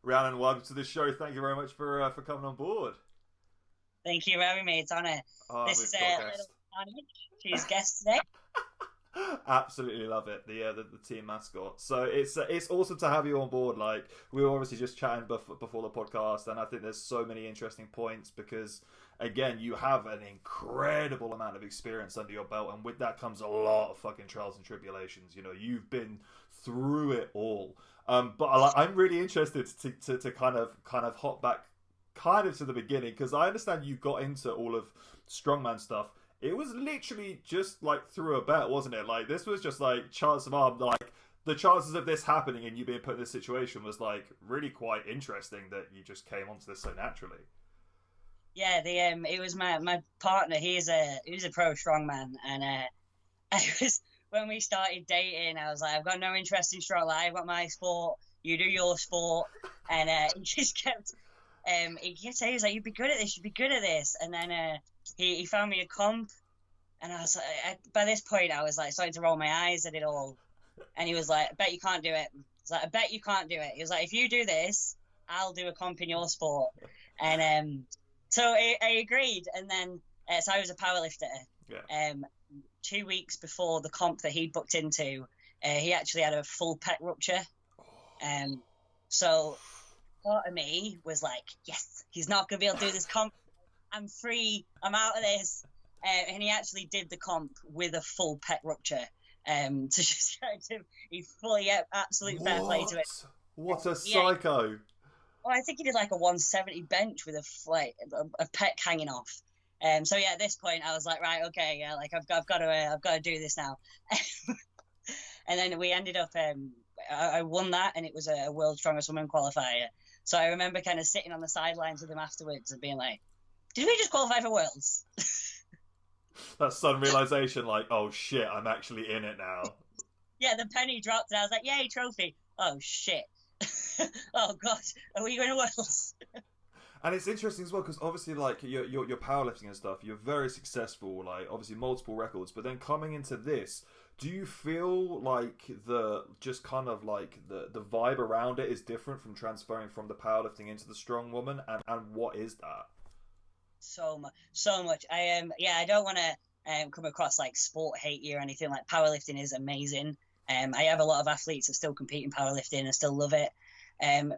Rhianon, welcome to the show. Thank you very much for coming on board. Thank you for having me. It's on it. This is a little Annie. She's guest today. Absolutely love it. The team mascot. So it's awesome to have you on board. Like, we were obviously just chatting before the podcast, and I think there's so many interesting points because, again, you have an incredible amount of experience under your belt, and with that comes a lot of fucking trials and tribulations. You know, you've been through it all. But I'm really interested to kind of hop back kind of to the beginning, because I understand you got into all of strongman stuff. It was literally just like through a bet, wasn't it? Like, this was just like chance of arm. Like, the chances of this happening and you being put in this situation was like really quite interesting that you just came onto this so naturally. Yeah, it was my partner. He's a pro strongman, and I was when we started dating, I was like, I've got no interest in strong. Like, I've got my sport, you do your sport, and he just kept saying, he's like, you'd be good at this, and then he found me a comp, and I was like, by this point I was like starting to roll my eyes at it all, and he was like, I bet you can't do it. I was like, I bet you can't do it. He was like, if you do this, I'll do a comp in your sport, and so I agreed, and then so I was a powerlifter. Yeah. 2 weeks before the comp that he booked into, he actually had a full pec rupture. So part of me was like, yes, he's not going to be able to do this comp. I'm free. I'm out of this. And he actually did the comp with a full pec rupture. To just he fully, absolute fair play to it. What a psycho. Yeah. Well, I think he did like a 170 bench with a pec hanging off. So yeah, at this point I was like, right, okay, yeah, like I've got to do this now. And then we ended up, I won that, and it was a world's strongest woman qualifier. So I remember kind of sitting on the sidelines with him afterwards and being like, did we just qualify for worlds? That sudden realization, like, oh shit, I'm actually in it now. Yeah, the penny dropped, and I was like, yay, trophy. Oh shit. Oh god, are we going to worlds? And it's interesting as well, because obviously, like, your powerlifting and stuff, you're very successful, like, obviously multiple records, but then coming into this, do you feel like the vibe around it is different from transferring from the powerlifting into the strong woman, and what is that? So much. I don't want to come across like sport hatey or anything. Like, powerlifting is amazing. I have a lot of athletes that still compete in powerlifting and still love it.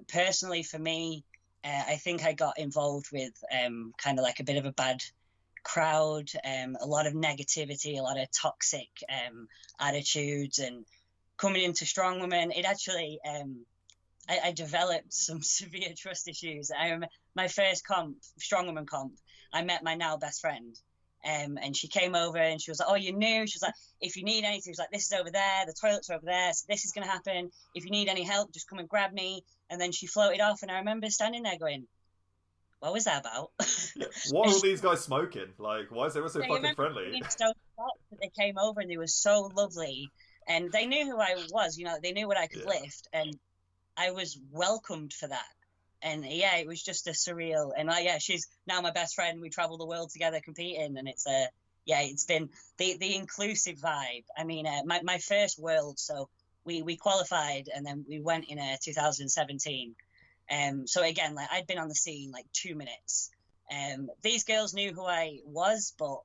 Personally, for me, I think I got involved with kind of like a bit of a bad crowd, a lot of negativity, a lot of toxic attitudes, and coming into strong women, it actually I developed some severe trust issues. My first strong woman comp, I met my now best friend, and she came over and she was like, oh, you're new? She was like, if you need anything, she was like, this is over there, the toilets are over there, so this is going to happen. If you need any help, just come and grab me. And then she floated off, and I remember standing there going, what was that about? Yeah. What are all these guys smoking? Like, why is everyone so fucking friendly? Being so shocked that they came over, and they were so lovely, and they knew who I was, you know, they knew what I could lift, and I was welcomed for that. And yeah, it was just a surreal, and she's now my best friend. We travel the world together competing, and it's been the inclusive vibe. I mean, my first world, so we qualified, and then we went in 2017. So again, like, I'd been on the scene like 2 minutes. These girls knew who I was, but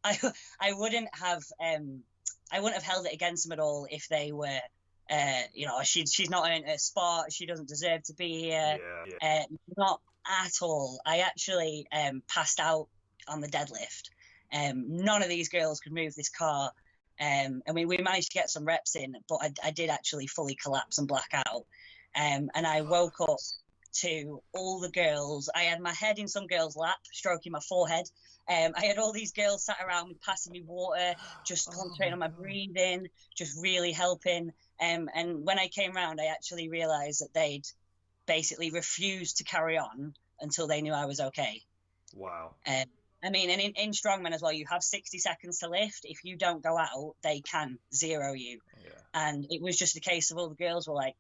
I wouldn't have held it against them at all if they were, she's not in a spot, she doesn't deserve to be here. Not at all. I actually passed out on the deadlift. None of these girls could move this car. I mean, we managed to get some reps in, but I did actually fully collapse and black out. And I woke up to all the girls. I had my head in some girl's lap, stroking my forehead. I had all these girls sat around me, passing me water, just concentrating on my breathing, just really helping. And when I came round, I actually realised that they'd basically refused to carry on until they knew I was okay. Wow. I mean, and in strongman as well, you have 60 seconds to lift. If you don't go out, they can zero you. Yeah. And it was just a case of all the girls were like,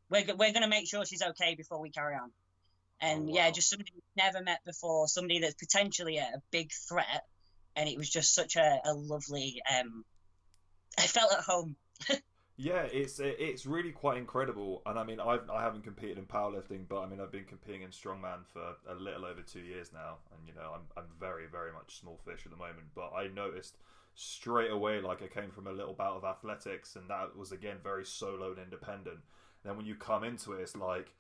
we're going to make sure she's okay before we carry on. And just somebody we've never met before, somebody that's potentially a big threat. And it was just such a lovely, I felt at home. Yeah, it's really quite incredible, and I mean, I haven't competed in powerlifting, but I mean, I've been competing in strongman for a little over 2 years now, and you know, I'm very very much small fish at the moment. But I noticed straight away, like I came from a little bout of athletics, and that was again very solo and independent. And then when you come into it, it's like,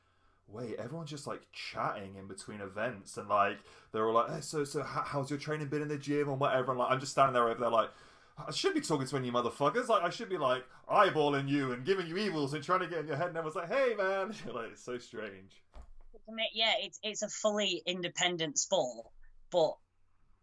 wait, everyone's just like chatting in between events, and like they're all like, hey, so how's your training been in the gym or whatever? And like I'm just standing there over there like, I should be talking to any motherfuckers. Like I should be like eyeballing you and giving you evils and trying to get in your head. And everyone's like, "Hey, man!" Like it's so strange. Yeah, it's a fully independent sport, but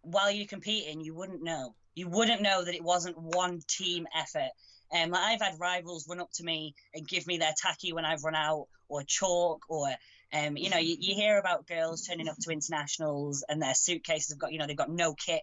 while you're competing, you wouldn't know. You wouldn't know that it wasn't one team effort. Like I've had rivals run up to me and give me their tacky when I've run out, or chalk, or you know, you hear about girls turning up to internationals and their suitcases have got, you know, they've got no kit.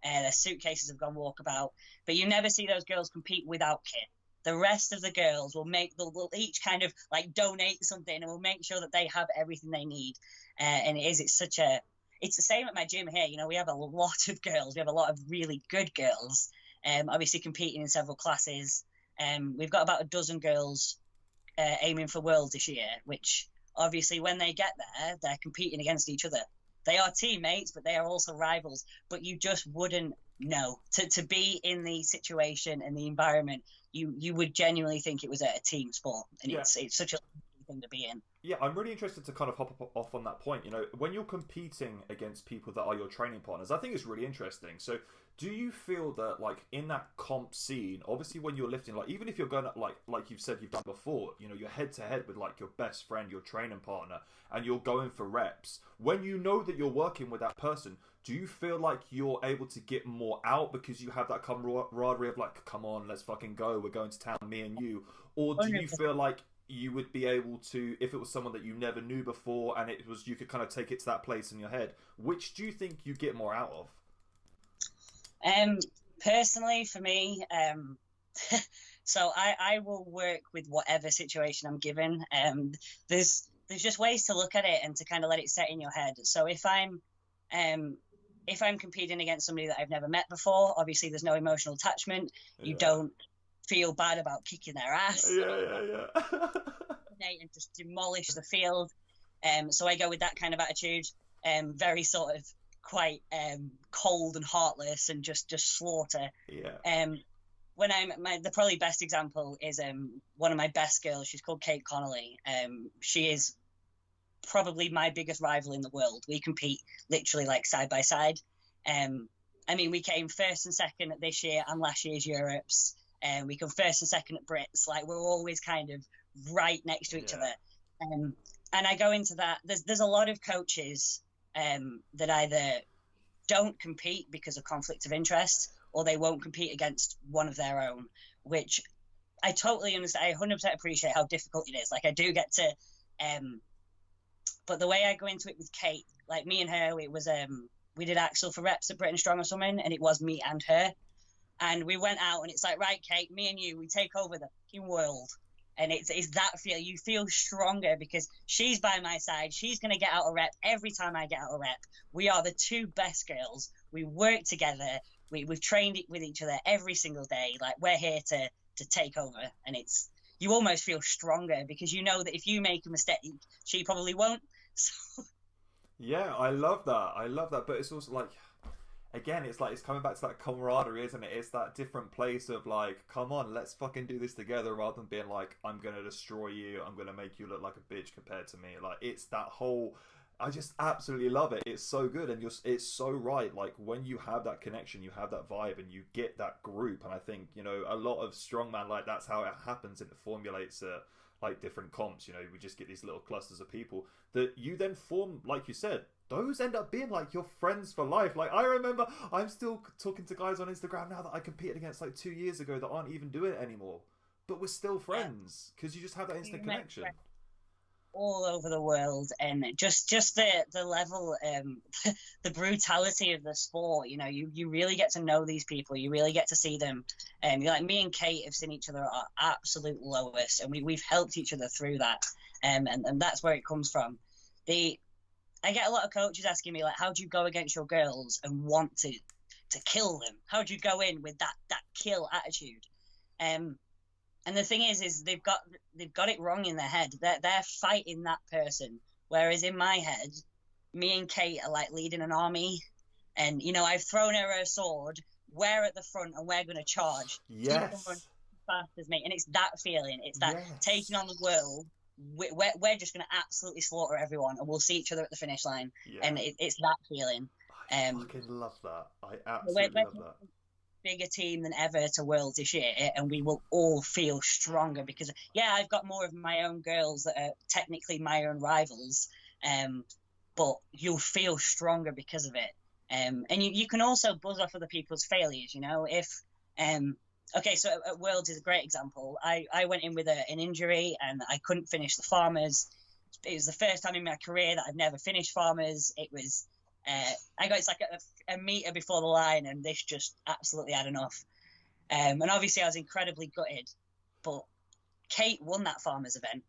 Their suitcases have gone walkabout, but you never see those girls compete without kit. The rest of the girls will each kind of like donate something and will make sure that they have everything they need. And it's the same at my gym here. You know, we have a lot of girls. We have a lot of really good girls. Obviously competing in several classes. We've got about a dozen girls aiming for worlds this year, which obviously when they get there, they're competing against each other. They are teammates, but they are also rivals. But you just wouldn't know. To be in the situation and the environment, you would genuinely think it was a team sport. And yeah, it's such a thing to be in. Yeah, I'm really interested to kind of hop off on that point. You know, when you're competing against people that are your training partners, I think it's really interesting. So do you feel that, like, in that comp scene, obviously when you're lifting, like, even if you're going to, like you've said you've done before, you know, you're head-to-head with, like, your best friend, your training partner, and you're going for reps, when you know that you're working with that person, do you feel like you're able to get more out because you have that camaraderie of, like, come on, let's fucking go, we're going to town, me and you? Or do you feel like you would be able to, if it was someone that you never knew before and it was, you could kind of take it to that place in your head, which do you think you get more out of? Personally, for me, so I will work with whatever situation I'm given. There's just ways to look at it and to kind of let it set in your head. So if I'm competing against somebody that I've never met before, obviously there's no emotional attachment. You don't feel bad about kicking their ass. Yeah. And just demolish the field. So I go with that kind of attitude. Very sort of quite cold and heartless and just slaughter. When the probably best example is one of my best girls. She's called Kate Connolly. She is probably my biggest rival in the world. We compete literally like side by side. I mean, we came first and second at this year and last year's Europes. We come first and second at Brits. Like, we're always kind of right next to each other. And I go into that. There's a lot of coaches that either don't compete because of conflict of interest, or they won't compete against one of their own, which I totally understand. I 100% appreciate how difficult it is. Like, I do get to, but the way I go into it with Kate, like me and her, it was, we did Axel for reps at Britain Strong or something, and it was me and her. And we went out and it's like, right, Kate, me and you, we take over the fucking world. And it's that feel. You feel stronger because she's by my side. She's going to get out a rep every time I get out a rep. We are the two best girls. We work together. We've trained with each other every single day. Like, we're here to take over. And you almost feel stronger because you know that if you make a mistake, she probably won't. So... Yeah, I love that. But it's also like, again, it's like, it's coming back to that camaraderie, isn't it? It's that different place of like, come on, let's fucking do this together, rather than being like, I'm going to destroy you, I'm going to make you look like a bitch compared to me. Like, it's that whole, I just absolutely love it. It's so good, and it's so right. Like, when you have that connection, you have that vibe, and you get that group. And I think, you know, a lot of strongman, like, that's how it happens, and it formulates like different comps. You know, we just get these little clusters of people that you then form, like you said, those end up being like your friends for life. Like, I remember, I'm still talking to guys on Instagram now that I competed against like 2 years ago that aren't even doing it anymore, but we're still friends because you just have that instant connection all over the world. And just the level, the brutality of the sport, you know, you really get to know these people, you really get to see them. You're like, me and Kate have seen each other at our absolute lowest, and we've helped each other through that. And that's where it comes from. I get a lot of coaches asking me, like, how do you go against your girls and want to kill them? How do you go in with that kill attitude? And the thing is they've got it wrong in their head. They're fighting that person, whereas in my head, me and Kate are like leading an army, and you know, I've thrown her a sword. We're at the front, and we're going to charge. Yes. As fast as me, and it's that feeling. It's that taking on the world. We're just going to absolutely slaughter everyone, and we'll see each other at the finish line. Yeah. And it's that feeling. I fucking love that. I absolutely love that. Bigger team than ever to Worlds this year, and we will all feel stronger because I've got more of my own girls that are technically my own rivals, but you'll feel stronger because of it. And you can also buzz off other people's failures. You know, if okay, so at Worlds is a great example. I went in with an injury and I couldn't finish the farmers. It was the first time in my career that I've never finished farmers. It was I got it's like a meter before the line, and this just absolutely had enough. And obviously I was incredibly gutted, but Kate won that farmers event.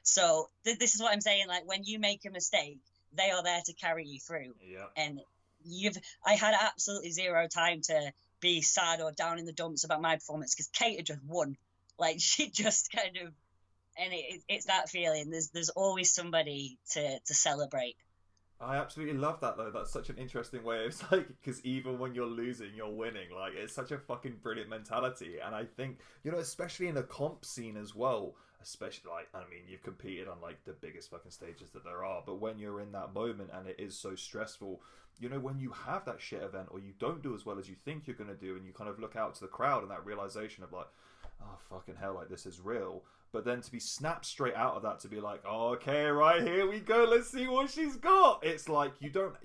So this is what I'm saying. Like, when you make a mistake, they are there to carry you through. Yeah. And I had absolutely zero time to be sad or down in the dumps about my performance because Kate had just won. Like, she just kind of, and it's that feeling. There's always somebody to celebrate. I absolutely love that, though. That's such an interesting way. It's like, because even when you're losing, you're winning. Like, it's such a fucking brilliant mentality. And I think, you know, especially in the comp scene as well, especially, like, I mean, you've competed on, like, the biggest fucking stages that there are. But when you're in that moment and it is so stressful, you know, when you have that shit event or you don't do as well as you think you're going to do, and you kind of look out to the crowd and that realization of, like, oh, fucking hell, like, this is real. But then to be snapped straight out of that, to be like, oh, okay, right, here we go, let's see what she's got. It's like you don't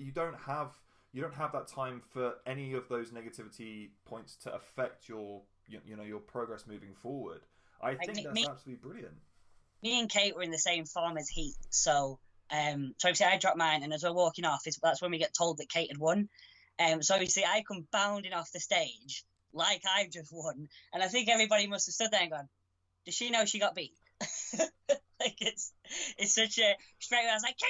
have that time for any of those negativity points to affect your progress moving forward. I think that's absolutely brilliant. Me and Kate were in the same farmers heat, so obviously I dropped mine, and as we're walking off, that's when we get told that Kate had won. So obviously I come bounding off the stage like I've just won, and I think everybody must have stood there and gone, does she know she got beat? Like, it's such a straight. I was like, Kate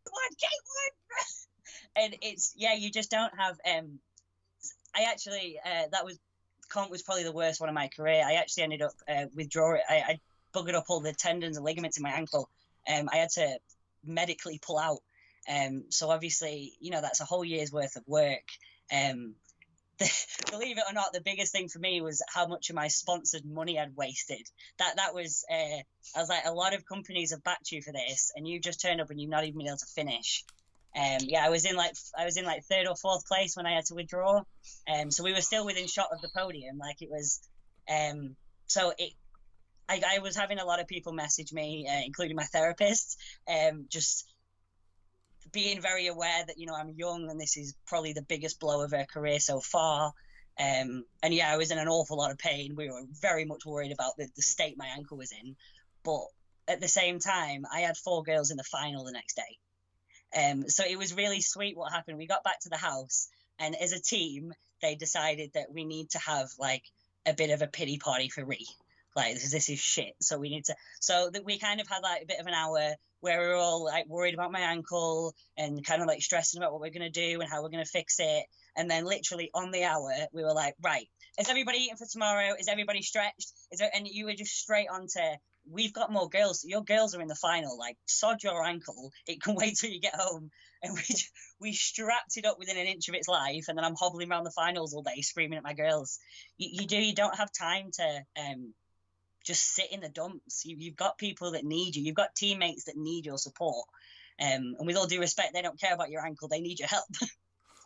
won, and it's you just don't have. I actually comp was probably the worst one of my career. I actually ended up withdrawing. I buggered up all the tendons and ligaments in my ankle. I had to medically pull out. So obviously, you know, that's a whole year's worth of work. Believe it or not, the biggest thing for me was how much of my sponsored money I'd wasted. That was I was like, a lot of companies have backed you for this, and you just turned up and you've not even been able to finish. I was in like third or fourth place when I had to withdraw. So we were still within shot of the podium. Like, it was I was having a lot of people message me, including my therapist, just being very aware that, you know, I'm young and this is probably the biggest blow of her career so far. I was in an awful lot of pain. We were very much worried about the state my ankle was in. But at the same time, I had 4 girls in the final the next day. So it was really sweet what happened. We got back to the house, and as a team, they decided that we need to have like a bit of a pity party for Rhi. Like, this is shit. So we need to. So that we kind of had like a bit of an hour where we were all like worried about my ankle and kind of like stressing about what we're going to do and how we're going to fix it. And then literally on the hour, we were like, right, is everybody eating for tomorrow? Is everybody stretched? And you were just straight on to, we've got more girls. Your girls are in the final. Like, sod your ankle. It can wait till you get home. And we strapped it up within an inch of its life. And then I'm hobbling around the finals all day screaming at my girls. You don't have time to just sit in the dumps. You've got people that need you. You've got teammates that need your support. And with all due respect, they don't care about your ankle. They need your help.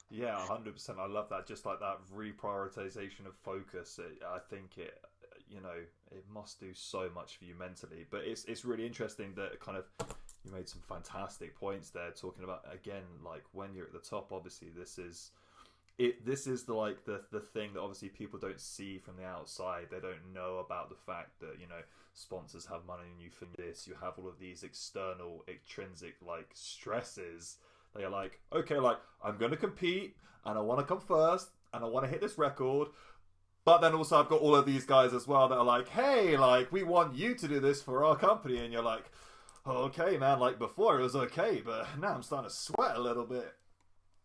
Yeah, 100%. I love that. Just like that reprioritization of focus. I think it must do so much for you mentally. But it's really interesting that kind of you made some fantastic points there, talking about, again, like when you're at the top, obviously this is the thing that obviously people don't see from the outside. They don't know about the fact that, you know, sponsors have money in you for this. You have all of these external, intrinsic like stresses. They're like, okay, like, I'm going to compete and I want to come first and I want to hit this record. But then also I've got all of these guys as well that are like, hey, like, we want you to do this for our company. And you're like, okay, man, like before it was okay, but now I'm starting to sweat a little bit.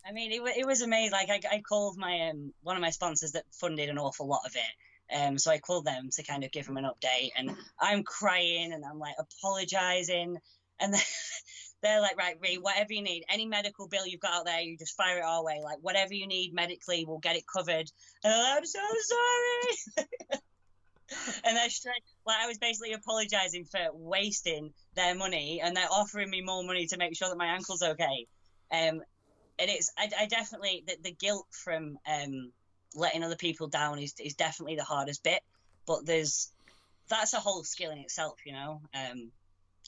I mean, it was amazing. Like, I called my one of my sponsors that funded an awful lot of it, So I called them to kind of give them an update, and I'm crying and I'm like apologizing, and they're like, right, Rhi, whatever you need, any medical bill you've got out there, you just fire it our way. Like, whatever you need medically, we'll get it covered. And I'm so sorry. And they're straight, like, I was basically apologizing for wasting their money, and they're offering me more money to make sure that my ankle's okay. And it's, I definitely, the guilt from letting other people down is definitely the hardest bit. But that's a whole skill in itself, you know.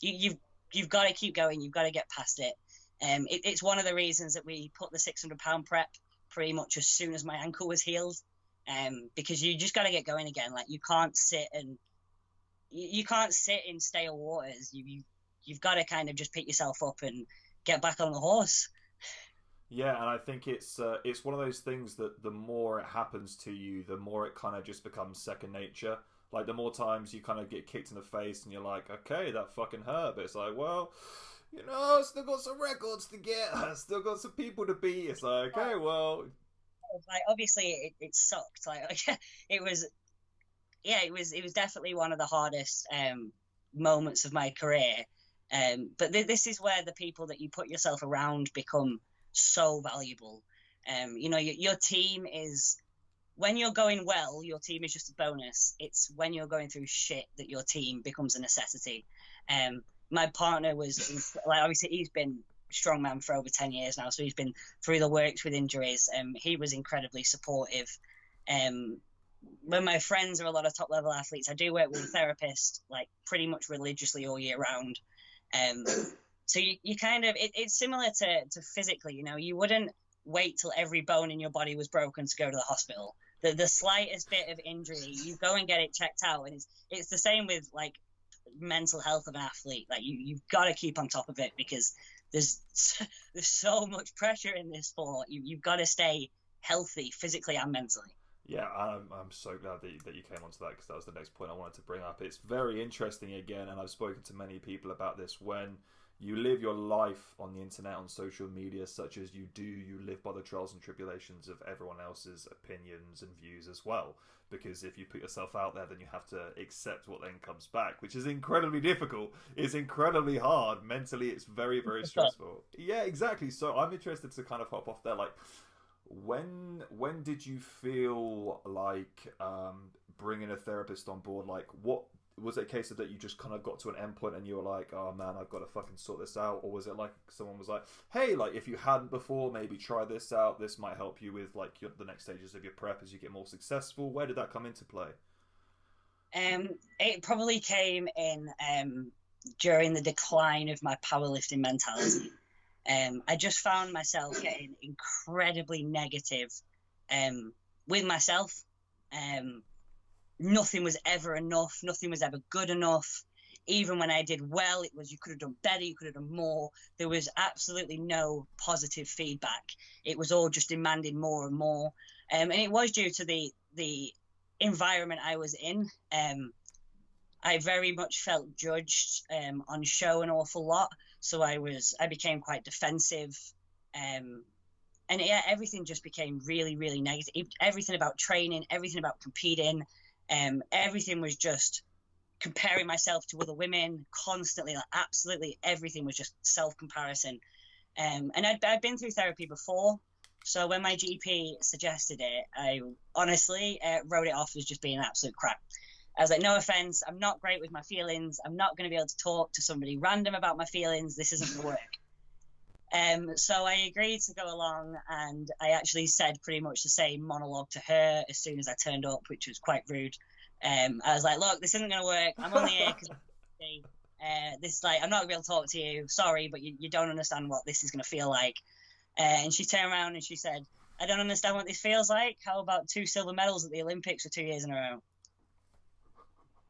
You've got to keep going. You've got to get past it. It's one of the reasons that we put the 600-pound prep pretty much as soon as my ankle was healed, because you just got to get going again. Like, you can't sit in stale waters. You've got to kind of just pick yourself up and get back on the horse. Yeah, and I think it's one of those things that the more it happens to you, the more it kind of just becomes second nature. Like, the more times you kind of get kicked in the face and you're like, okay, that fucking hurt. But it's like, well, you know, I've still got some records to get. I've still got some people to beat. It's like, okay, well. Like, obviously, it sucked. Like, it was definitely one of the hardest moments of my career. But this is where the people that you put yourself around become so valuable. You know, your team is... When you're going well, your team is just a bonus. It's when you're going through shit that your team becomes a necessity. My partner was, like, obviously he's been strongman for over 10 years now, so he's been through the works with injuries. He was incredibly supportive. When my friends are a lot of top level athletes, I do work with a therapist, like, pretty much religiously all year round. So you kind of, it's similar to physically, you know, you wouldn't wait till every bone in your body was broken to go to the hospital. The slightest bit of injury, you go and get it checked out. And it's the same with, like, mental health of an athlete. Like, you've got to keep on top of it, because there's so much pressure in this sport. You've got to stay healthy physically and mentally. Yeah, I'm so glad that you came onto that, because that was the next point I wanted to bring up. It's very interesting again, and I've spoken to many people about this. When you live your life on the internet, on social media, such as you do, you live by the trials and tribulations of everyone else's opinions and views as well. Because if you put yourself out there, then you have to accept what then comes back, which is incredibly difficult. It's incredibly hard. Mentally, it's very, very stressful. Yeah, exactly. So I'm interested to kind of hop off there. Like, when did you feel like bringing a therapist on board? Like, what was it a case of that you just kind of got to an end point and you were like, oh man, I've got to fucking sort this out? Or was it like someone was like, hey, like, if you hadn't before, maybe try this out, this might help you with, like, the next stages of your prep as you get more successful? Where did that come into play? It probably came in during the decline of my powerlifting mentality. I just found myself getting incredibly negative with myself. Nothing was ever enough. Nothing was ever good enough. Even when I did well, it was, you could have done better, you could have done more. There was absolutely no positive feedback. It was all just demanding more and more. And it was due to the environment I was in. I very much felt judged on show an awful lot. So I became quite defensive. And yeah, everything just became really, really negative. Everything about training, everything about competing, everything was just comparing myself to other women constantly. Like, absolutely everything was just self-comparison. And I'd been through therapy before. So when my GP suggested it, I honestly wrote it off as just being absolute crap. I was like, no offense, I'm not great with my feelings. I'm not going to be able to talk to somebody random about my feelings. This isn't going to work. So I agreed to go along, and I actually said pretty much the same monologue to her as soon as I turned up, which was quite rude. I was like, look, this isn't going to work. I'm only here because this, like, I'm not going to be able to talk to you. Sorry, but you don't understand what this is going to feel like. And she turned around and she said, I don't understand what this feels like. How about 2 silver medals at the Olympics for 2 years in a row?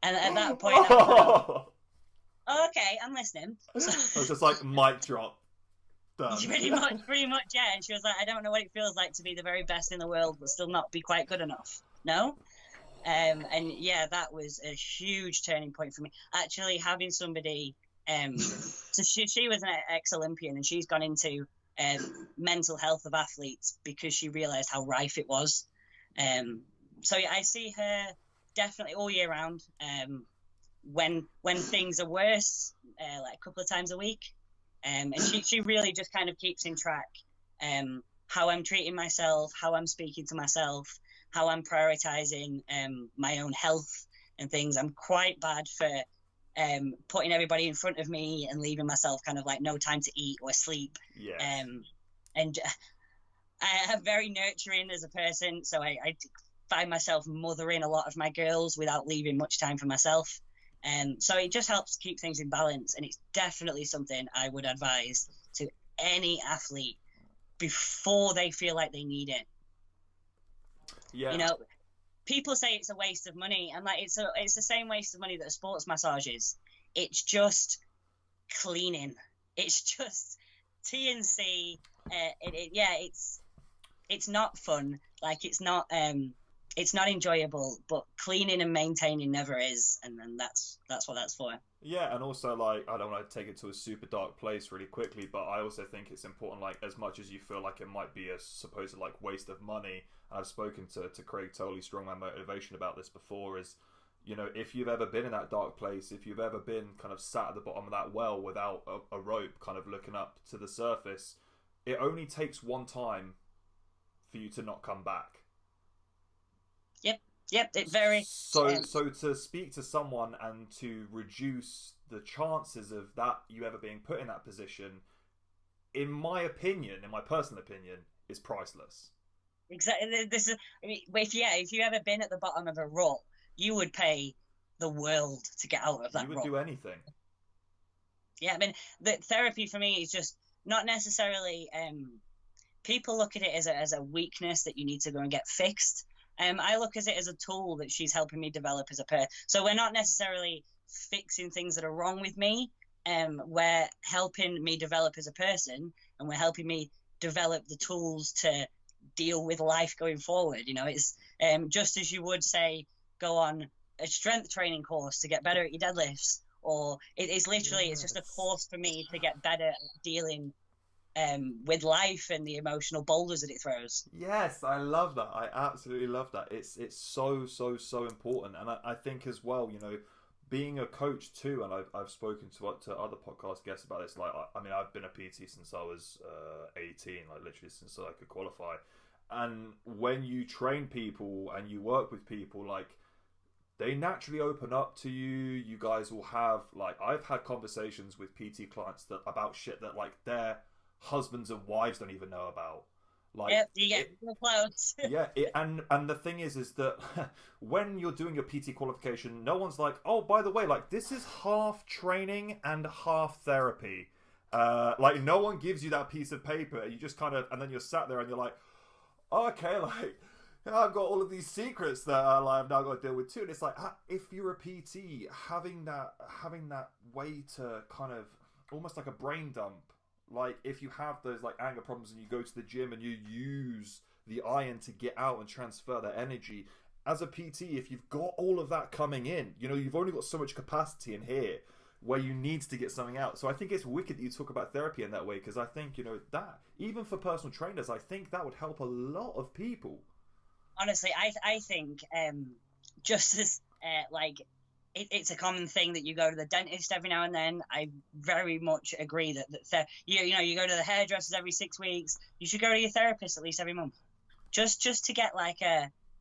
And at that point, I was like, oh, okay, I'm listening. So, I was just like, mic drop. Done. Pretty much, yeah. And she was like, I don't know what it feels like to be the very best in the world, but still not be quite good enough. No? And yeah, that was a huge turning point for me. Actually, having somebody, so she was an ex-Olympian, and she's gone into mental health of athletes because she realized how rife it was. So yeah, I see her definitely all year round. When things are worse, like a couple of times a week, and she really just kind of keeps in track how I'm treating myself, how I'm speaking to myself, how I'm prioritizing my own health and things. I'm quite bad for putting everybody in front of me and leaving myself kind of like no time to eat or sleep. Yes. And I'm very nurturing as a person, so I find myself mothering a lot of my girls without leaving much time for myself. So it just helps keep things in balance, and it's definitely something I would advise to any athlete before they feel like they need it. Yeah. You know, people say it's a waste of money, and like it's the same waste of money that a sports massage is. It's just cleaning. It's just TNC. It's not fun. Like it's not enjoyable, but cleaning and maintaining never is, and then that's what that's for. Yeah, and also, like, I don't want to take it to a super dark place really quickly, but I also think it's important, like, as much as you feel like it might be a supposed, like, waste of money, and I've spoken to Craig Toley, Strongman Motivation, about this before, is, you know, if you've ever been in that dark place, if you've ever been kind of sat at the bottom of that well without a rope kind of looking up to the surface, it only takes one time for you to not come back. Yep, it very... So to speak to someone and to reduce the chances of that you ever being put in that position, in my personal opinion, is priceless. Exactly. This is, I mean, if you ever been at the bottom of a rut, you would pay the world to get out of that rut. You would do anything. Yeah, I mean, the therapy for me is just not necessarily... people look at it as a weakness that you need to go and get fixed. I look at it as a tool that she's helping me develop as a person. So we're not necessarily fixing things that are wrong with me. We're helping me develop as a person, and we're helping me develop the tools to deal with life going forward. You know, it's just as you would say, go on a strength training course to get better at your deadlifts, or it's literally, it's just a course for me to get better at dealing with life and the emotional boulders that it throws. Yes, I love that. I absolutely love that. It's so important, and I think as well, you know, being a coach too, and I've spoken to other podcast guests about this. Like, I mean, I've been a PT since I was 18, like literally since I could qualify. And when you train people and you work with people, like, they naturally open up to you. You guys will have, like, I've had conversations with PT clients about shit that, like, their husbands and wives don't even know about. Like, yep, you get real close. and the thing is that when you're doing your PT qualification, no one's like, oh, by the way, like, this is half training and half therapy. Like, no one gives you that piece of paper. You just kind of, and then you're sat there and you're like, oh, okay, like, I've got all of these secrets that I've now got to deal with too. And it's like, if you're a PT, having that way to kind of almost like a brain dump. Like, if you have those, like, anger problems and you go to the gym and you use the iron to get out and transfer that energy, as a PT, if you've got all of that coming in, you know, you've only got so much capacity in here where you need to get something out. So I think it's wicked that you talk about therapy in that way, because I think, you know, that, even for personal trainers, I think that would help a lot of people. Honestly, I think just as, like... It's a common thing that you go to the dentist every now and then. I very much agree that you go to the hairdressers every 6 weeks. You should go to your therapist at least every month, just to get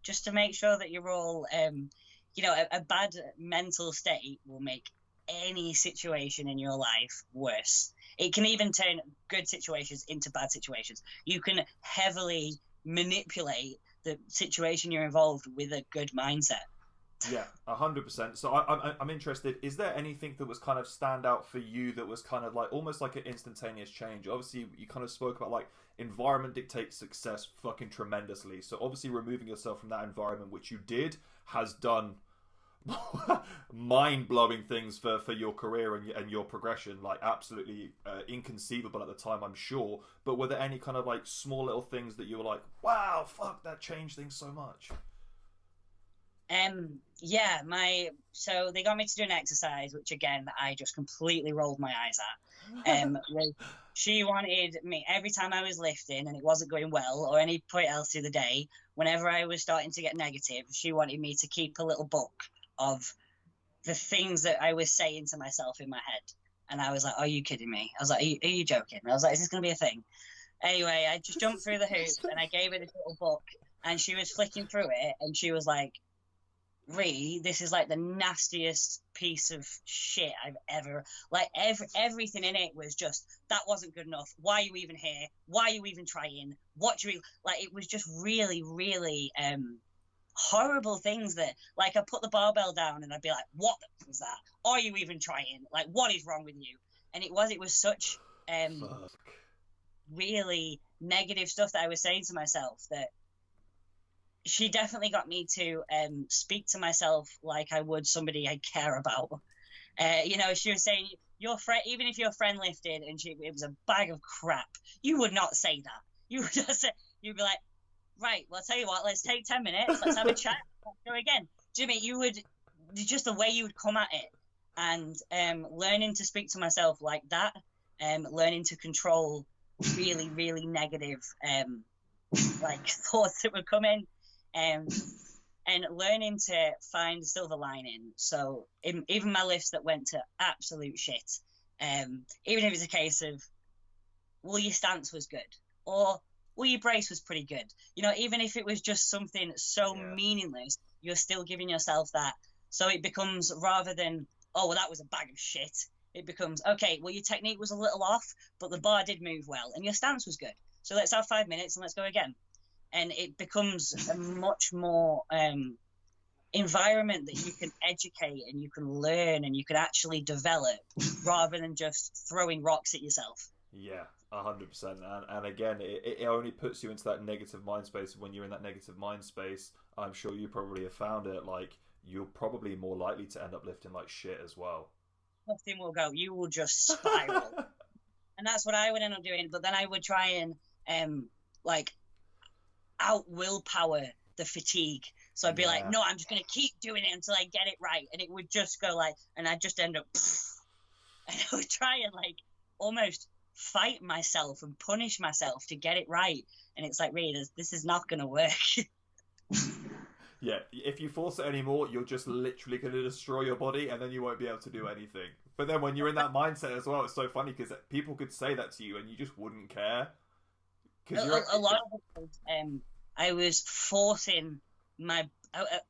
just to make sure that you're all, a bad mental state will make any situation in your life worse. It can even turn good situations into bad situations. You can heavily manipulate the situation you're involved with a good mindset. Yeah, 100%. So I'm interested. Is there anything that was kind of stand out for you that was kind of like almost like an instantaneous change? Obviously, you kind of spoke about like environment dictates success fucking tremendously. So obviously, removing yourself from that environment, which you did, has done mind-blowing things for your career and your progression. Like, absolutely inconceivable at the time, I'm sure. But were there any kind of like small little things that you were like, wow, fuck, that changed things so much? Yeah, so they got me to do an exercise, which again I just completely rolled my eyes at. She wanted me every time I was lifting and it wasn't going well, or any point else through the day, whenever I was starting to get negative, she wanted me to keep a little book of the things that I was saying to myself in my head. And I was like, "Are you kidding me?" I was like, are you joking?" I was like, "Is this going to be a thing?" Anyway, I just jumped through the hoops and I gave her this little book, and she was flicking through it and she was like, "Ree, this is like the nastiest piece of shit I've ever, like everything in it was just, that wasn't good enough. Why are you even here? Why are you even trying? What do you, like, it was just really, really horrible things that, like, I put the barbell down and I'd be like, what was that? Are you even trying? Like, what is wrong with you?" And it was such really negative stuff that I was saying to myself, that she definitely got me to speak to myself like I would somebody I care about. She was saying, your friend, even if your friend lifted and it was a bag of crap, you would not say that. You would just say, you'd be like, "Right, well, I'll tell you what, let's take 10 minutes, let's have a chat, let's go again." Jimmy, you would, just the way you would come at it, and learning to speak to myself like that, learning to control really, really negative like thoughts that would come in, and learning to find the silver lining. So even my lifts that went to absolute shit, even if it's a case of, well, your stance was good, or, well, your brace was pretty good, even if it was just something so meaningless, you're still giving yourself that. So it becomes, rather than, "Oh, well, that was a bag of shit," it becomes, "Okay, well, your technique was a little off, but the bar did move well and your stance was good. So let's have 5 minutes and let's go again." And it becomes a much more environment that you can educate and you can learn and you can actually develop, rather than just throwing rocks at yourself. Yeah, 100%. And again, it only puts you into that negative mind space. When you're in that negative mind space, I'm sure you probably have found it, like, you're probably more likely to end up lifting like shit as well. Nothing will go. You will just spiral. And that's what I would end up doing. But then I would try and like out willpower the fatigue. So I'd be like, "No, I'm just going to keep doing it until I get it right." And it would just go like, and I'd just end up, and I would try and like almost fight myself and punish myself to get it right. And it's like, "Really, this is not going to work." Yeah, if you force it anymore, you're just literally going to destroy your body, and then you won't be able to do anything. But then when you're in that mindset as well, it's so funny because people could say that to you and you just wouldn't care. A lot of it, I was forcing I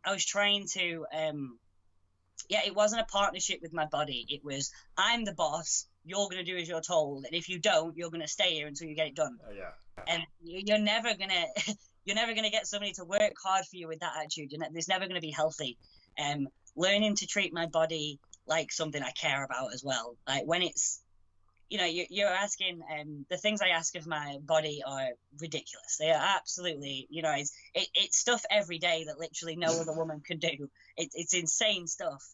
was trying to, it wasn't a partnership with my body. It was, I'm the boss, you're going to do as you're told, and if you don't, you're going to stay here until you get it done. And you're never going to get somebody to work hard for you with that attitude. It's never going to be healthy. Learning to treat my body like something I care about as well. Like, when it's, you're asking, the things I ask of my body are ridiculous. They are absolutely, it's stuff every day that literally no other woman can do. It's insane stuff.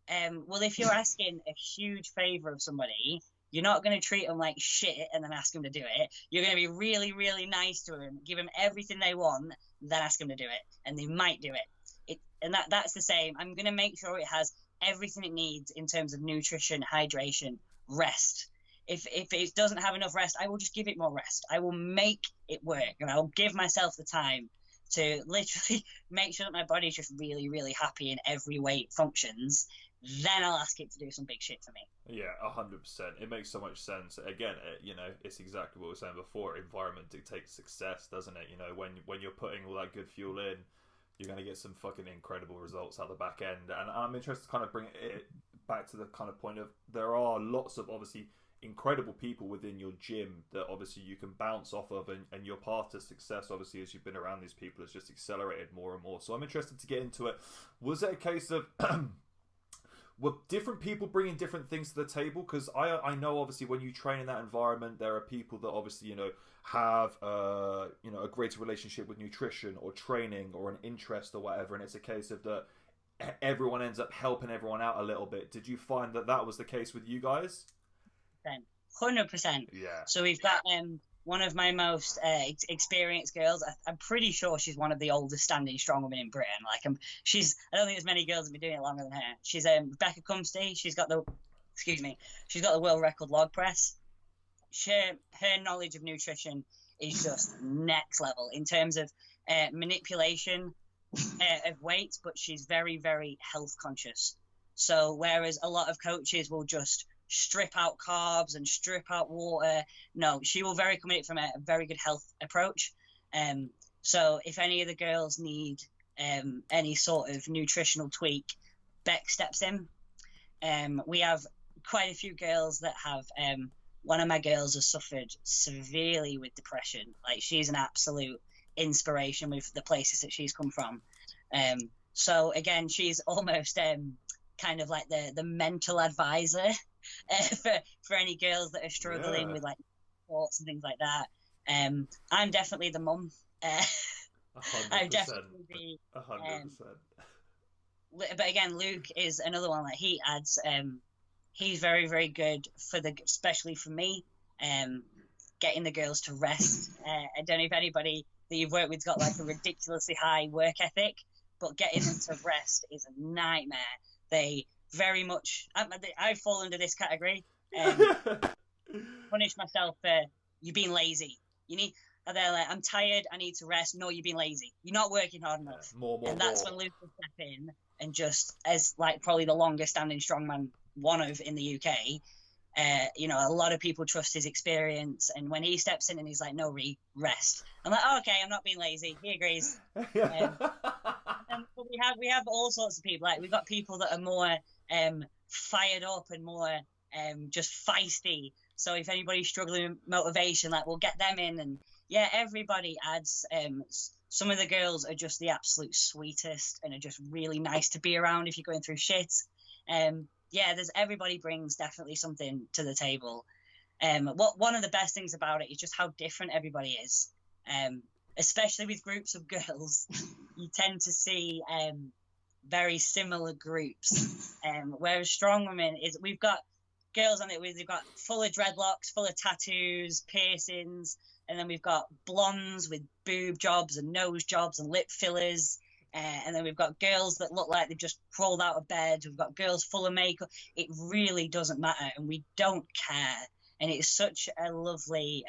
Well, if you're asking a huge favor of somebody, you're not going to treat them like shit and then ask them to do it. You're going to be really, really nice to them, give them everything they want, then ask them to do it, and they might do it. And that's the same. I'm going to make sure it has everything it needs in terms of nutrition, hydration, rest. If it doesn't have enough rest, I will just give it more rest. I will make it work, and I'll give myself the time to literally make sure that my body is just really, really happy in every way it functions. Then I'll ask it to do some big shit for me. Yeah, 100%. It makes so much sense. Again, it's exactly what we were saying before. Environment dictates success, doesn't it? When you're putting all that good fuel in, you're going to get some fucking incredible results at the back end. And I'm interested to kind of bring it back to the kind of point of, there are lots of, obviously, incredible people within your gym that obviously you can bounce off of, and your path to success, obviously, as you've been around these people, has just accelerated more and more. So I'm interested to get into it. Was it a case of were different people bringing different things to the table? Because I know, obviously, when you train in that environment, there are people that obviously have a greater relationship with nutrition or training or an interest or whatever, and it's a case of that everyone ends up helping everyone out a little bit. Did you find that was the case with you guys? 100%. Yeah. So we've got one of my most experienced girls. I'm pretty sure she's one of the oldest standing strong women in Britain. Like, I don't think there's many girls that have been doing it longer than her. She's Rebecca Cumsty. She's got the world record log press. Her knowledge of nutrition is just next level in terms of manipulation of weight, but she's very, very health conscious. So whereas a lot of coaches will just strip out carbs and strip out water, no, she will very come at it from a very good health approach. So if any of the girls need any sort of nutritional tweak, Beck steps in. We have quite a few girls that have one of my girls has suffered severely with depression. Like, she's an absolute inspiration with the places that she's come from. So again, she's almost kind of like the mental advisor for any girls that are struggling with like sports and things like that. I'm definitely the mum. 100%. I'm definitely the 100%. But again, Luke is another one that he adds. He's very, very good especially for me, getting the girls to rest. I don't know if anybody that you've worked with got like a ridiculously high work ethic, but getting them to rest is a nightmare. They very much, I fall under this category. Punish myself for you being lazy. They're like, I'm tired, I need to rest. No, you're being lazy. You're not working hard enough. And that's when Luke will step in and just, as like probably the longest standing strongman in the UK, a lot of people trust his experience, and when he steps in and he's like, no, rest, I'm like, oh, okay, I'm not being lazy, he agrees. But we have all sorts of people. Like, we've got people that are more fired up and more just feisty, so if anybody's struggling with motivation, like, we'll get them in. And yeah, everybody adds. Some of the girls are just the absolute sweetest and are just really nice to be around if you're going through shit. Everybody brings definitely something to the table. One of the best things about it is just how different everybody is. Especially with groups of girls, you tend to see very similar groups. Whereas strong women we've got girls on it we've got full of dreadlocks, full of tattoos, piercings, and then we've got blondes with boob jobs and nose jobs and lip fillers. And then we've got girls that look like they've just crawled out of bed. We've got girls full of makeup. It really doesn't matter, and we don't care. And it's such a lovely...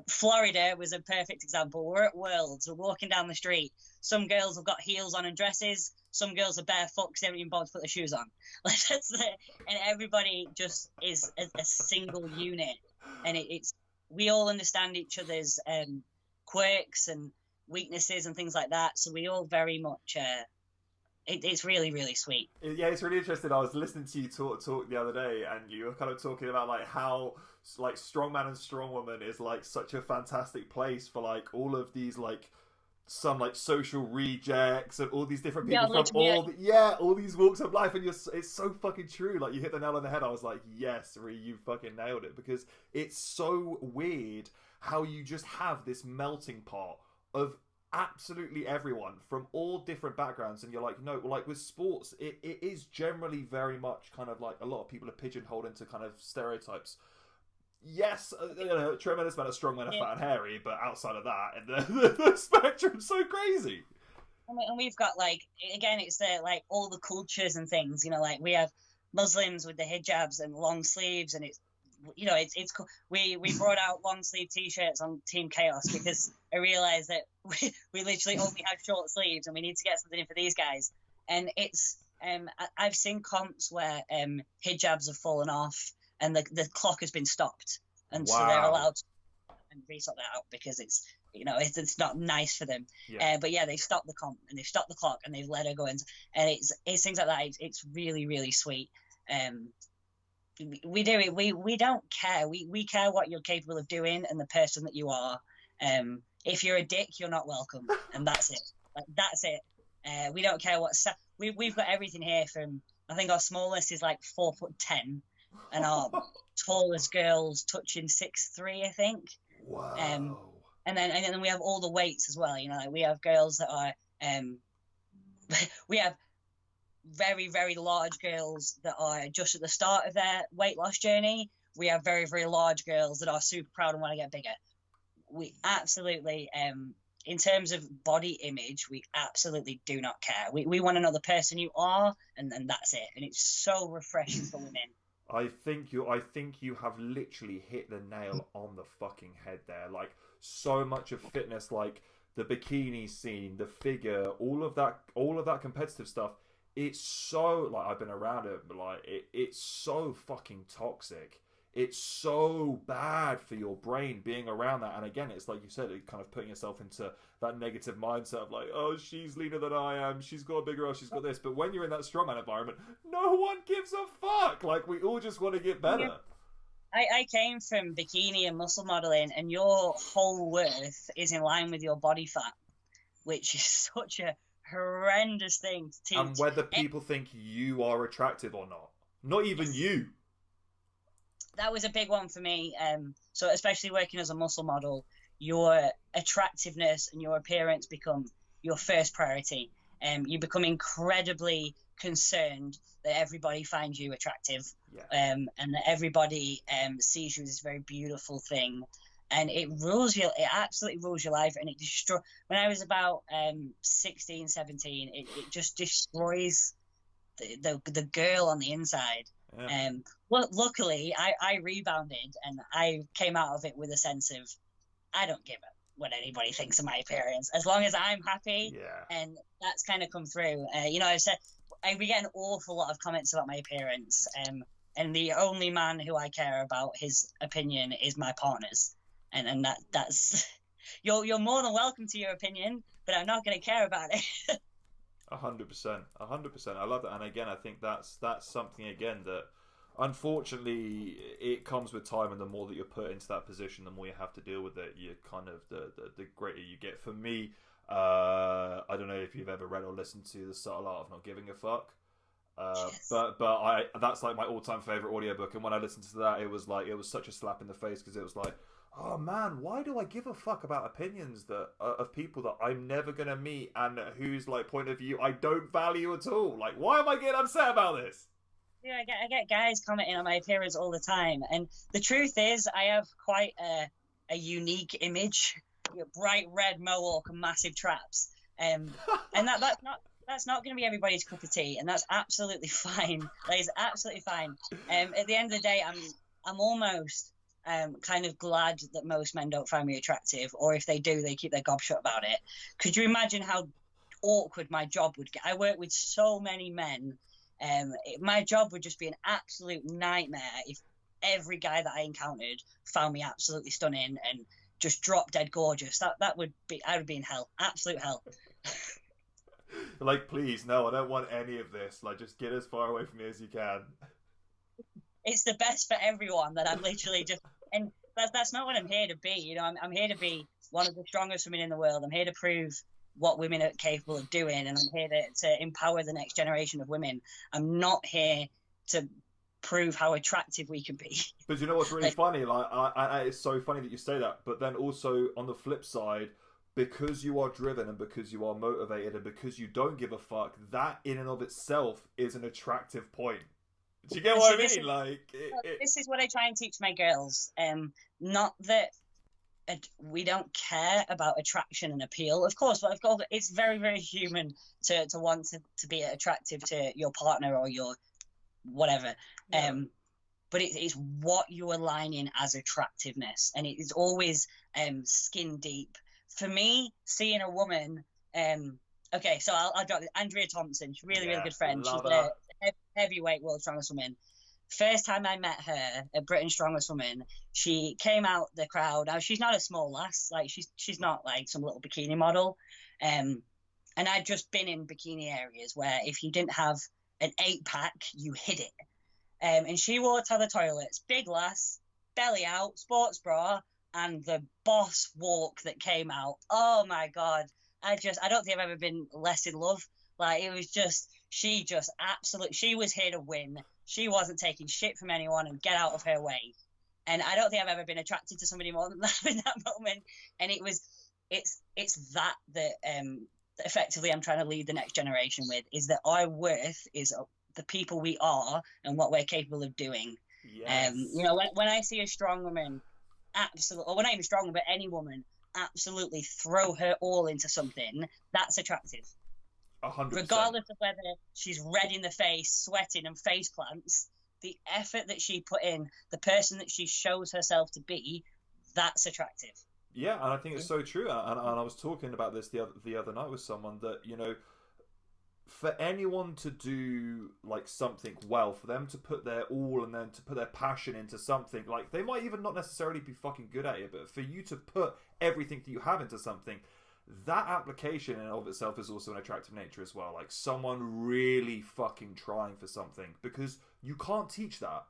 Florida was a perfect example. We're at Worlds. We're walking down the street. Some girls have got heels on and dresses. Some girls are barefoot because they haven't even bothered to put their shoes on. Like, and everybody just is a single unit. And we all understand each other's quirks and weaknesses and things like that, so we all very much it's really, really sweet. Yeah, it's really interesting. I was listening to you talk the other day, and you were kind of talking about like how like strongman and strongwoman is like such a fantastic place for like all of these like some like social rejects and all these different people from all these walks of life, and it's so fucking true. Like, you hit the nail on the head. I was like, yes, Rhi, you fucking nailed it, because it's so weird how you just have this melting pot of absolutely everyone from all different backgrounds. And you're like, no, like with sports, it is generally very much kind of like a lot of people are pigeonholed into kind of stereotypes. Yes, a tremendous amount of strong men are fat and hairy, but outside of that, the spectrum's so crazy. And we've got, like, again, it's like all the cultures and things, like we have Muslims with the hijabs and long sleeves, and it's cool. We brought out long sleeve t-shirts on Team Kaos because I realized that we literally only have short sleeves, and we need to get something in for these guys. And it's I've seen comps where hijabs have fallen off and the clock has been stopped, and so they're allowed to resort that out because it's not nice for them. But yeah, they've stopped the comp and they've stopped the clock and they've let her go in, and it's things like that. It's really, really sweet. We do it. We don't care. We care what you're capable of doing and the person that you are. If you're a dick, you're not welcome, and that's it. Like, that's it. We don't care what. We've got everything here. From, I think our smallest is like 4'10", and our tallest girl's touching 6'3", I think. Wow. And then we have all the weights as well. Like, we have girls that are we have very, very large girls that are just at the start of their weight loss journey. we have very, very large girls that are super proud and want to get bigger. We absolutely, in terms of body image, we absolutely do not care. We want to know the person you are, and that's it. And it's so refreshing for women. I think you have literally hit the nail on the fucking head there. Like, so much of fitness, like the bikini scene, the figure, all of that competitive stuff. It's so, like, I've been around it, but like it's so fucking toxic. It's so bad for your brain being around that. And again, it's like you said, it kind of putting yourself into that negative mindset of like, oh, she's leaner than I am, she's got a bigger ass, she's got this. But when you're in that strongman environment, no one gives a fuck. Like, we all just want to get better. I came from bikini and muscle modeling, and your whole worth is in line with your body fat, which is such a horrendous thing to teach. And whether people think you are attractive or not. Not even you. That was a big one for me. So especially working as a muscle model, your attractiveness and your appearance become your first priority. You become incredibly concerned that everybody finds you attractive, and that everybody sees you as this very beautiful thing. And it absolutely rules your life. And it when I was about 16, 17, it just destroys the girl on the inside. Yeah. Luckily, I rebounded, and I came out of it with a sense of, I don't give a what anybody thinks of my appearance, as long as I'm happy. Yeah. And that's kind of come through. We get an awful lot of comments about my appearance, and the only man who I care about his opinion is my partner's, and that's you're more than welcome to your opinion, but I'm not going to care about it. 100%. I love that. And again, I think that's something again that unfortunately it comes with time, and the more that you're put into that position, the more you have to deal with it. You kind of the greater you get. For me, I don't know if you've ever read or listened to The Subtle Art of Not Giving a Fuck. Yes. But that's like my all-time favorite audiobook, and when I listened to that, it was such a slap in the face, because it was like, oh man, why do I give a fuck about opinions that of people that I'm never gonna meet, and whose like point of view I don't value at all? Like, why am I getting upset about this? Yeah, I get guys commenting on my appearance all the time, and the truth is, I have quite a unique image. Bright red mohawk and massive traps, and that's not going to be everybody's cup of tea, and that's absolutely fine. That is absolutely fine. At the end of the day, I'm almost kind of glad that most men don't find me attractive, or if they do, they keep their gob shut about it. Could you imagine how awkward my job would get? I work with so many men. My job would just be an absolute nightmare if every guy that I encountered found me absolutely stunning and just drop dead gorgeous. I would be in hell, absolute hell. Like, please, no, I don't want any of this. Like, just get as far away from me as you can. It's the best for everyone that I'm literally just, and that's not what I'm here to be. You know, I'm here to be one of the strongest women in the world. I'm here to prove what women are capable of doing, and I'm here to empower the next generation of women. I'm not here to prove how attractive we can be. But you know what's really funny? Like, it's so funny that you say that. But then also on the flip side, because you are driven and because you are motivated and because you don't give a fuck, that in and of itself is an attractive point. Do you get what I mean? This is what I try and teach my girls. Not that we don't care about attraction and appeal. Of course, it's very, very human to want to be attractive to your partner or your whatever. Yeah. But it's what you align in as attractiveness, and it is always skin deep. For me, seeing a woman, okay, so I'll drop it. Andrea Thompson, she's really good friend. She's a heavyweight world strongest woman. First time I met her at Britain's Strongest Woman, she came out the crowd. Now, she's not a small lass, like she's not like some little bikini model. And I'd just been in bikini areas where if you didn't have an 8-pack, you hid it. And she walked out the toilets, big lass, belly out, sports bra, and the boss walk that came out. Oh my God. I don't think I've ever been less in love. Like, it was just, she was here to win. She wasn't taking shit from anyone and get out of her way. And I don't think I've ever been attracted to somebody more than that in that moment. And it's that effectively I'm trying to lead the next generation with, is that our worth is the people we are and what we're capable of doing. Yes. You know, when I see a strong woman, absolutely, or when I even strong, but any woman absolutely throw her all into something, that's attractive. 100%. Regardless of whether she's red in the face, sweating and face plants, the effort that she put in, the person that she shows herself to be, that's attractive. Yeah, and I think it's so true. And I was talking about this the other night with someone that, you know, for anyone to do like something well, for them to put their all and then to put their passion into something, like they might even not necessarily be fucking good at it, but for you to put everything that you have into something, that application in and of itself is also an attractive nature as well. Like someone really fucking trying for something, because you can't teach that.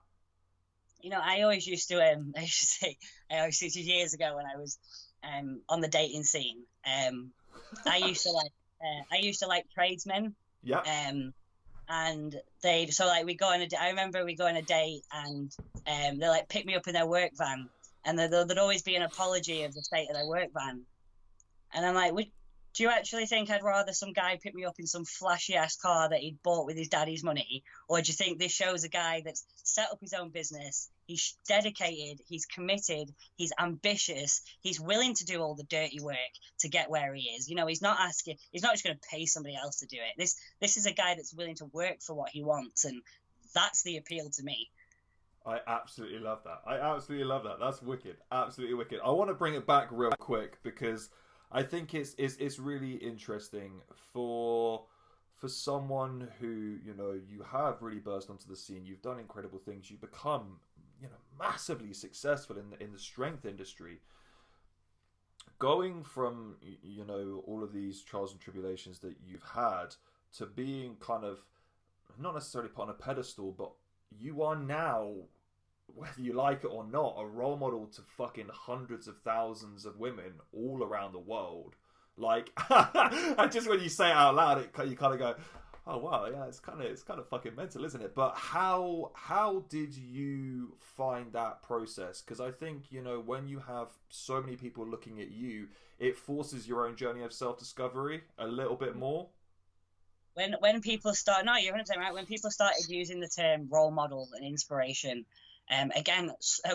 You know, I always used to say years ago when I was on the dating scene, I used to like tradesmen. Yeah. And we go on I remember we go on a date, and they like pick me up in their work van, and there'd always be an apology of the state of their work van. And I'm like, do you actually think I'd rather some guy pick me up in some flashy ass car that he'd bought with his daddy's money? Or do you think this shows a guy that's set up his own business? He's dedicated, he's committed, he's ambitious, he's willing to do all the dirty work to get where he is. You know, he's not just going to pay somebody else to do it. This is a guy that's willing to work for what he wants. And that's the appeal to me. I absolutely love that. That's wicked. Absolutely wicked. I want to bring it back real quick because I think it's really interesting for someone who, you know, you have really burst onto the scene. You've done incredible things. You've become, you know, massively successful in the strength industry. Going from, you know, all of these trials and tribulations that you've had to being kind of not necessarily put on a pedestal, but you are now, whether you like it or not, a role model to fucking hundreds of thousands of women all around the world. Like, and just when you say it out loud, you kind of go, "Oh wow, yeah, it's kind of fucking mental, isn't it?" But how did you find that process? Because I think, you know, when you have so many people looking at you, it forces your own journey of self-discovery a little bit more. When people start, no, you're 100% right. When people started using the term role model and inspiration, again,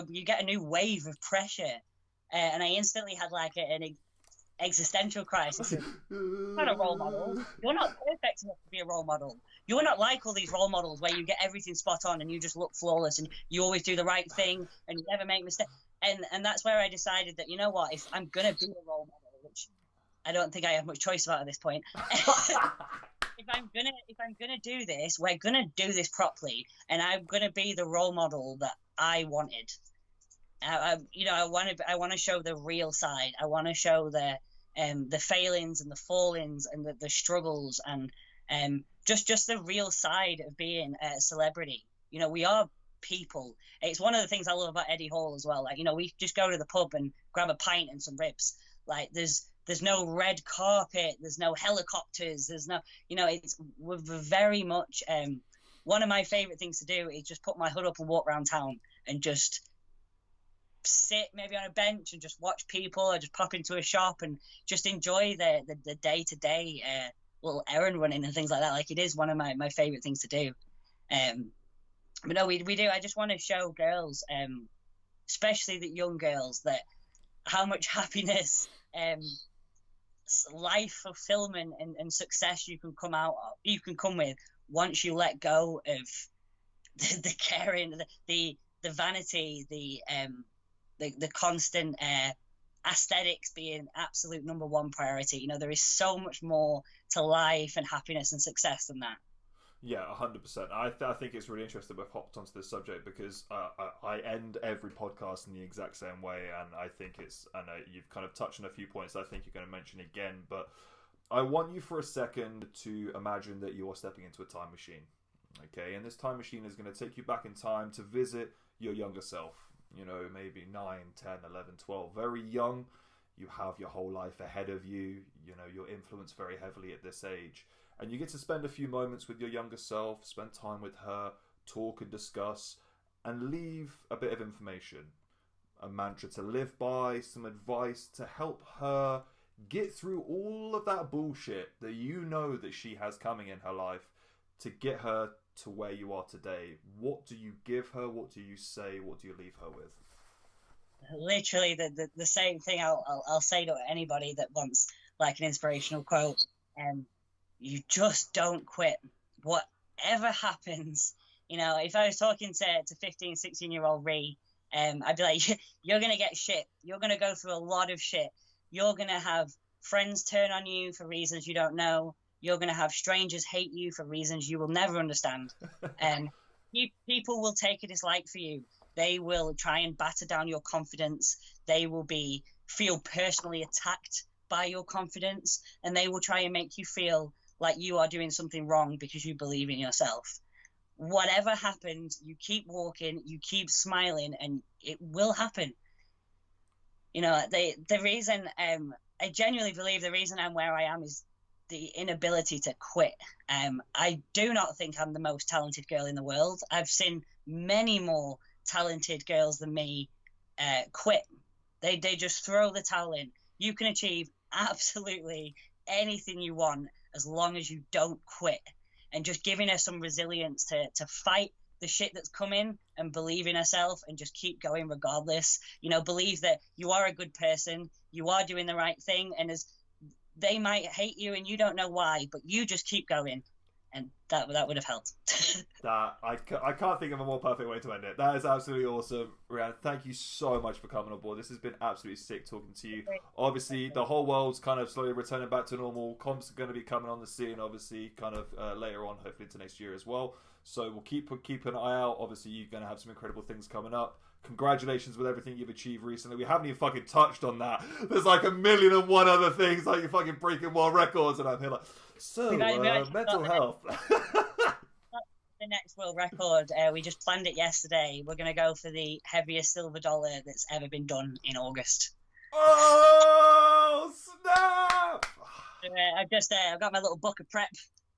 you get a new wave of pressure, and I instantly had like an existential crisis. You're not a role model. You're not perfect enough to be a role model. You're not like all these role models where you get everything spot on and you just look flawless and you always do the right thing and you never make mistakes. And that's where I decided that, you know what, if I'm gonna be a role model, which I don't think I have much choice about at this point. If I'm gonna do this, we're gonna do this properly, and I'm gonna be the role model that I wanted. I want to show the real side. I want to show the failings and the fallings and the struggles and just the real side of being a celebrity. You know, we are people. It's one of the things I love about Eddie Hall as well. Like, you know, we just go to the pub and grab a pint and some ribs. Like, there's no red carpet, there's no helicopters, there's no, you know, we're very much, one of my favorite things to do is just put my hood up and walk around town and just sit maybe on a bench and just watch people, or just pop into a shop and just enjoy the day-to-day little errand running and things like that. Like, it is one of my favorite things to do. But no, we do. I just want to show girls, especially the young girls, that how much happiness, life fulfillment and success you can come with once you let go of the caring, the vanity, the constant aesthetics being absolute number one priority. You know, there is so much more to life and happiness and success than that. Yeah, 100%. I think it's really interesting we've hopped onto this subject because I end every podcast in the exact same way, and I think I know you've kind of touched on a few points I think you're going to mention again, but I want you for a second to imagine that you're stepping into a time machine, okay? And this time machine is going to take you back in time to visit your younger self, you know, maybe 9, 10, 11, 12, very young. You have your whole life ahead of you, you know, you're influenced very heavily at this age. And you get to spend a few moments with your younger self, spend time with her, talk and discuss, and leave a bit of information, a mantra to live by, some advice to help her get through all of that bullshit that you know that she has coming in her life, to get her to where you are today, what do you give her? What do you say? What do you leave her with? Literally the same thing I'll say to anybody that wants like an inspirational quote. You just don't quit. Whatever happens, you know, if I was talking to 15, 16-year-old Rhi, I'd be like, you're going to get shit. You're going to go through a lot of shit. You're going to have friends turn on you for reasons you don't know. You're going to have strangers hate you for reasons you will never understand. People will take a dislike for you. They will try and batter down your confidence. They will feel personally attacked by your confidence, and they will try and make you feel like you are doing something wrong because you believe in yourself. Whatever happens, you keep walking, you keep smiling, and it will happen. You know, the reason I genuinely believe the reason I'm where I am is the inability to quit. I do not think I'm the most talented girl in the world. I've seen many more talented girls than me quit. They just throw the towel in. You can achieve absolutely anything you want as long as you don't quit. And just giving her some resilience to fight the shit that's coming and believe in herself and just keep going regardless. You know, believe that you are a good person, you are doing the right thing, and as they might hate you and you don't know why, but you just keep going. And that would have helped. That I can't think of a more perfect way to end it. That is absolutely awesome, Rhiannon. Thank you so much for coming on board. This has been absolutely sick talking to you. Obviously, the whole world's kind of slowly returning back to normal. Comps are going to be coming on the scene, obviously, kind of later on, hopefully into next year as well. So we'll keep an eye out. Obviously, you're going to have some incredible things coming up. Congratulations with everything you've achieved recently. We haven't even fucking touched on that. There's like 1,000,001 other things, like you're fucking breaking world records, and I'm here like, so mental health. The next world record, we just planned it yesterday. We're going to go for the heaviest silver dollar that's ever been done in August. Oh, snap! I've got my little book of prep.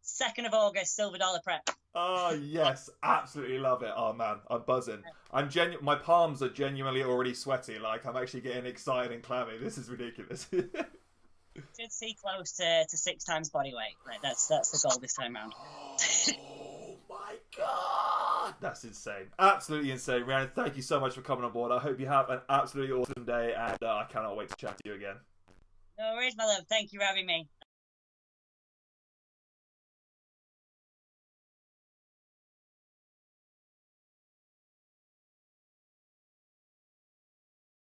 2nd of August, silver dollar prep. Oh yes, absolutely love it. Oh man, I'm buzzing. My palms are genuinely already sweaty. Like I'm actually getting excited and clammy. This is ridiculous. Should see close to 6 times body weight. Like that's the goal this time round. Oh my god, that's insane. Absolutely insane. Rhiannon, thank you so much for coming on board. I hope you have an absolutely awesome day, and I cannot wait to chat to you again. No worries, my love. Thank you for having me.